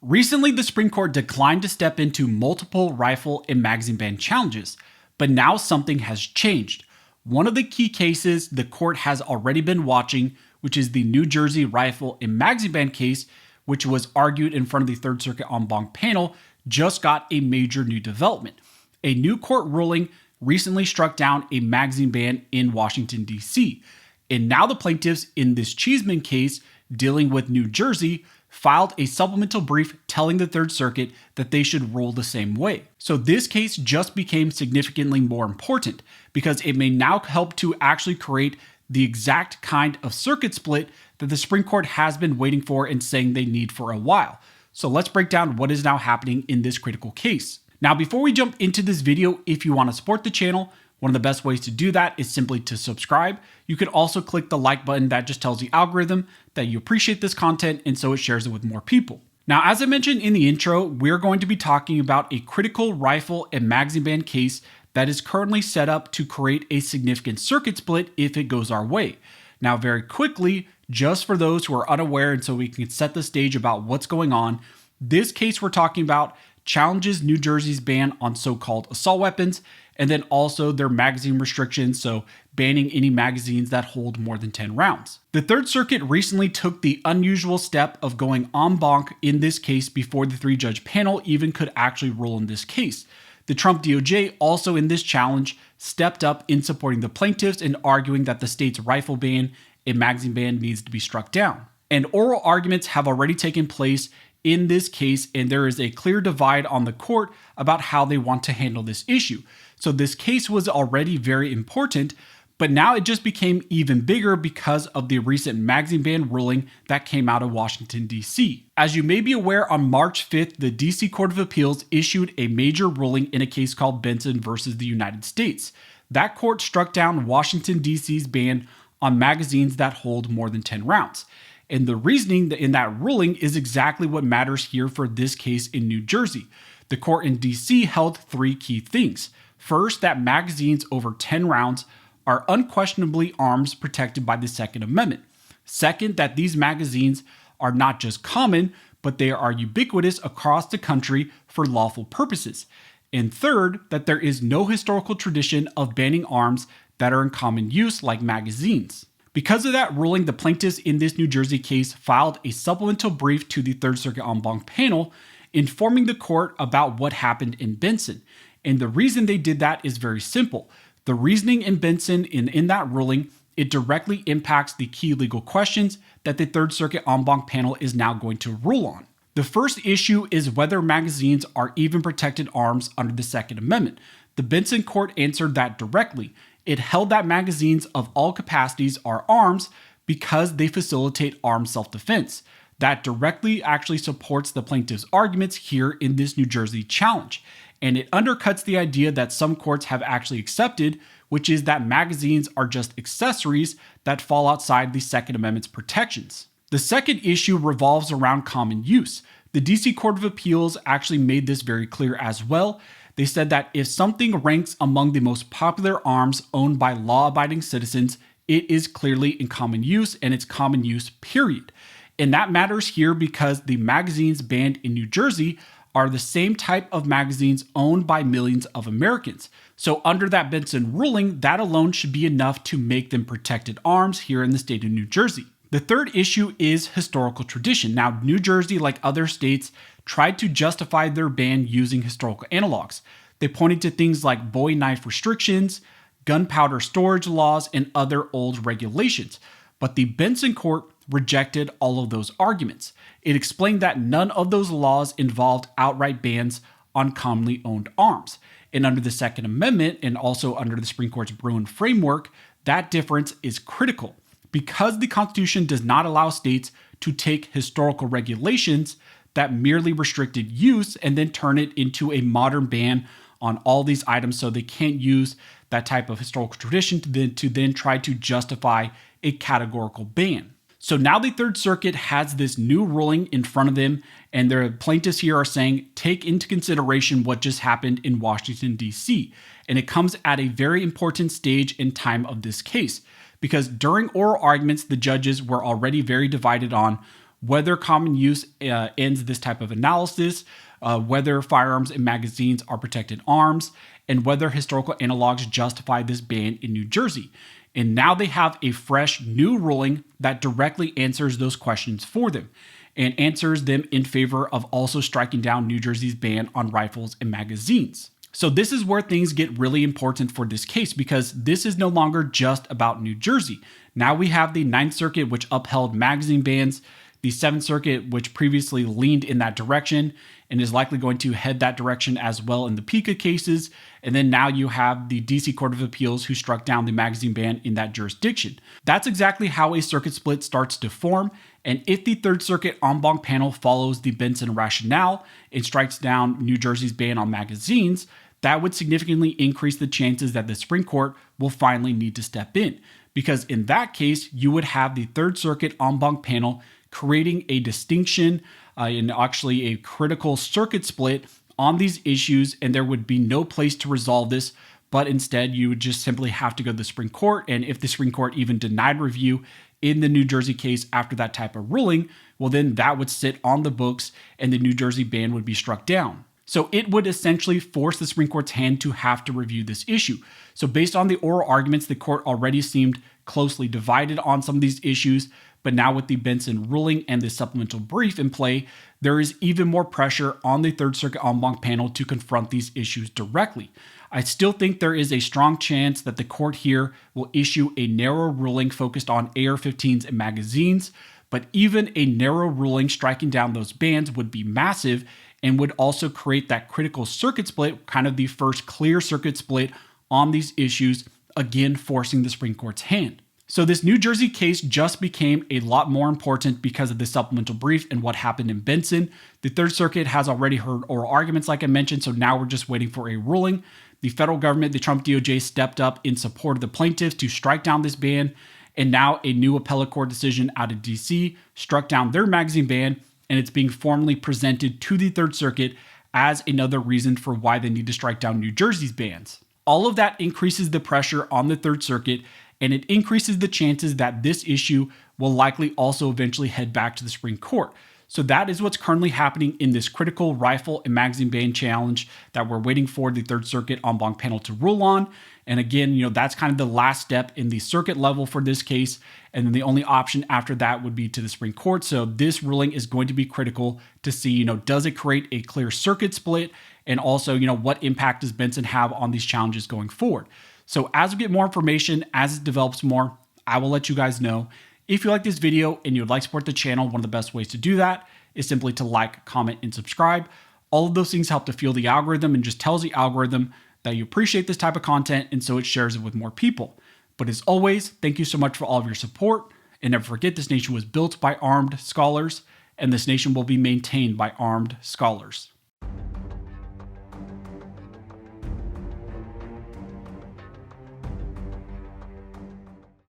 Recently, the Supreme Court declined to step into multiple rifle and magazine ban challenges, but now something has changed. One of the key cases the court has already been watching, which is the New Jersey rifle and magazine ban case, which was argued in front of the Third Circuit en banc panel, just got a major new development. A new court ruling recently struck down a magazine ban in Washington, D.C., and now the plaintiffs in this Cheeseman case dealing with New Jersey filed a supplemental brief telling the Third Circuit that they should rule the same way. So this case just became significantly more important because it may now help to actually create the exact kind of circuit split that the Supreme Court has been waiting for and saying they need for a while. So let's break down what is now happening in this critical case. Now, before we jump into this video, if you want to support the channel, one of the best ways to do that is simply to subscribe. You could also click the like button that just tells the algorithm that you appreciate this content and so it shares it with more people. Now, as I mentioned in the intro, we're going to be talking about a critical rifle and magazine ban case that is currently set up to create a significant circuit split if it goes our way. Now, very quickly, just for those who are unaware and so we can set the stage about what's going on, this case we're talking about challenges New Jersey's ban on so-called assault weapons, and then also their magazine restrictions, so banning any magazines that hold more than 10 rounds. The Third Circuit recently took the unusual step of going en banc in this case before the three-judge panel even could actually rule in this case. The Trump DOJ also in this challenge stepped up in supporting the plaintiffs and arguing that the state's rifle ban and magazine ban needs to be struck down. And oral arguments have already taken place in this case, and there is a clear divide on the court about how they want to handle this issue. So this case was already very important, but now it just became even bigger because of the recent magazine ban ruling that came out of Washington, D.C. As you may be aware, on March 5th, the D.C. Court of Appeals issued a major ruling in a case called Benson versus the United States. That court struck down Washington, D.C.'s ban on magazines that hold more than 10 rounds. And the reasoning in that ruling is exactly what matters here for this case in New Jersey. The court in D.C. held three key things. First, that magazines over 10 rounds are unquestionably arms protected by the Second Amendment. Second, that these magazines are not just common, but they are ubiquitous across the country for lawful purposes. And third, that there is no historical tradition of banning arms that are in common use like magazines. Because of that ruling, the plaintiffs in this New Jersey case filed a supplemental brief to the Third Circuit en banc panel informing the court about what happened in Benson. And the reason they did that is very simple. The reasoning in Benson in that ruling, it directly impacts the key legal questions that the Third Circuit en banc panel is now going to rule on. The first issue is whether magazines are even protected arms under the Second Amendment. The Benson court answered that directly. It held that magazines of all capacities are arms because they facilitate armed self-defense. That directly actually supports the plaintiff's arguments here in this New Jersey challenge. And it undercuts the idea that some courts have actually accepted, which is that magazines are just accessories that fall outside the Second Amendment's protections. The second issue revolves around common use. The DC Court of Appeals actually made this very clear as well. They said that if something ranks among the most popular arms owned by law-abiding citizens, it is clearly in common use, and it's common use, period. And that matters here because the magazines banned in New Jersey are the same type of magazines owned by millions of Americans. So under that Benson ruling, that alone should be enough to make them protected arms here in the state of New Jersey. The third issue is historical tradition. Now, New Jersey, like other states, tried to justify their ban using historical analogs. They pointed to things like Bowie knife restrictions, gunpowder storage laws, and other old regulations. But the Benson court rejected all of those arguments. It explained that none of those laws involved outright bans on commonly owned arms. And under the Second Amendment, and also under the Supreme Court's Bruin framework, that difference is critical. Because the Constitution does not allow states to take historical regulations that merely restricted use and then turn it into a modern ban on all these items, so they can't use that type of historical tradition to then try to justify a categorical ban. So now the Third Circuit has this new ruling in front of them, and their plaintiffs here are saying, take into consideration what just happened in Washington, D.C. And it comes at a very important stage in time of this case, because during oral arguments, the judges were already very divided on whether common use ends this type of analysis, whether firearms and magazines are protected arms, and whether historical analogs justify this ban in New Jersey. And now they have a fresh new ruling that directly answers those questions for them and answers them in favor of also striking down New Jersey's ban on rifles and magazines. So this is where things get really important for this case, because this is no longer just about New Jersey. Now we have the Ninth Circuit, which upheld magazine bans, the Seventh Circuit, which previously leaned in that direction and is likely going to head that direction as well in the Pica cases. And then now you have the DC Court of Appeals, who struck down the magazine ban in that jurisdiction. That's exactly how a circuit split starts to form. And if the Third Circuit en banc panel follows the Benson rationale and strikes down New Jersey's ban on magazines, that would significantly increase the chances that the Supreme Court will finally need to step in. Because in that case, you would have the Third Circuit en banc panel creating a distinction and actually a critical circuit split on these issues, and there would be no place to resolve this, but instead you would just simply have to go to the Supreme Court. And if the Supreme Court even denied review in the New Jersey case after that type of ruling, well, then that would sit on the books and the New Jersey ban would be struck down. So it would essentially force the Supreme Court's hand to have to review this issue. So based on the oral arguments, the court already seemed closely divided on some of these issues, but now with the Benson ruling and the supplemental brief in play, there is even more pressure on the Third Circuit en banc panel to confront these issues directly. I still think there is a strong chance that the court here will issue a narrow ruling focused on AR-15s and magazines, but even a narrow ruling striking down those bans would be massive and would also create that critical circuit split, kind of the first clear circuit split on these issues, again forcing the Supreme Court's hand. So this New Jersey case just became a lot more important because of the supplemental brief and what happened in Benson. The Third Circuit has already heard oral arguments, like I mentioned, so now we're just waiting for a ruling. The federal government, the Trump DOJ, stepped up in support of the plaintiffs to strike down this ban, and now a new appellate court decision out of DC struck down their magazine ban, and it's being formally presented to the Third Circuit as another reason for why they need to strike down New Jersey's bans. All of that increases the pressure on the Third Circuit, and it increases the chances that this issue will likely also eventually head back to the Supreme Court. So that is what's currently happening in this critical rifle and magazine ban challenge that we're waiting for the Third Circuit en banc panel to rule on. And again, that's kind of the last step in the circuit level for this case. And then the only option after that would be to the Supreme Court. So this ruling is going to be critical to see, does it create a clear circuit split? And also, what impact does Benson have on these challenges going forward? So as we get more information, as it develops more, I will let you guys know. If you like this video and you would like to support the channel, one of the best ways to do that is simply to like, comment, and subscribe. All of those things help to fuel the algorithm and just tells the algorithm that you appreciate this type of content, and so it shares it with more people. But as always, thank you so much for all of your support. And never forget, this nation was built by armed scholars, and this nation will be maintained by armed scholars.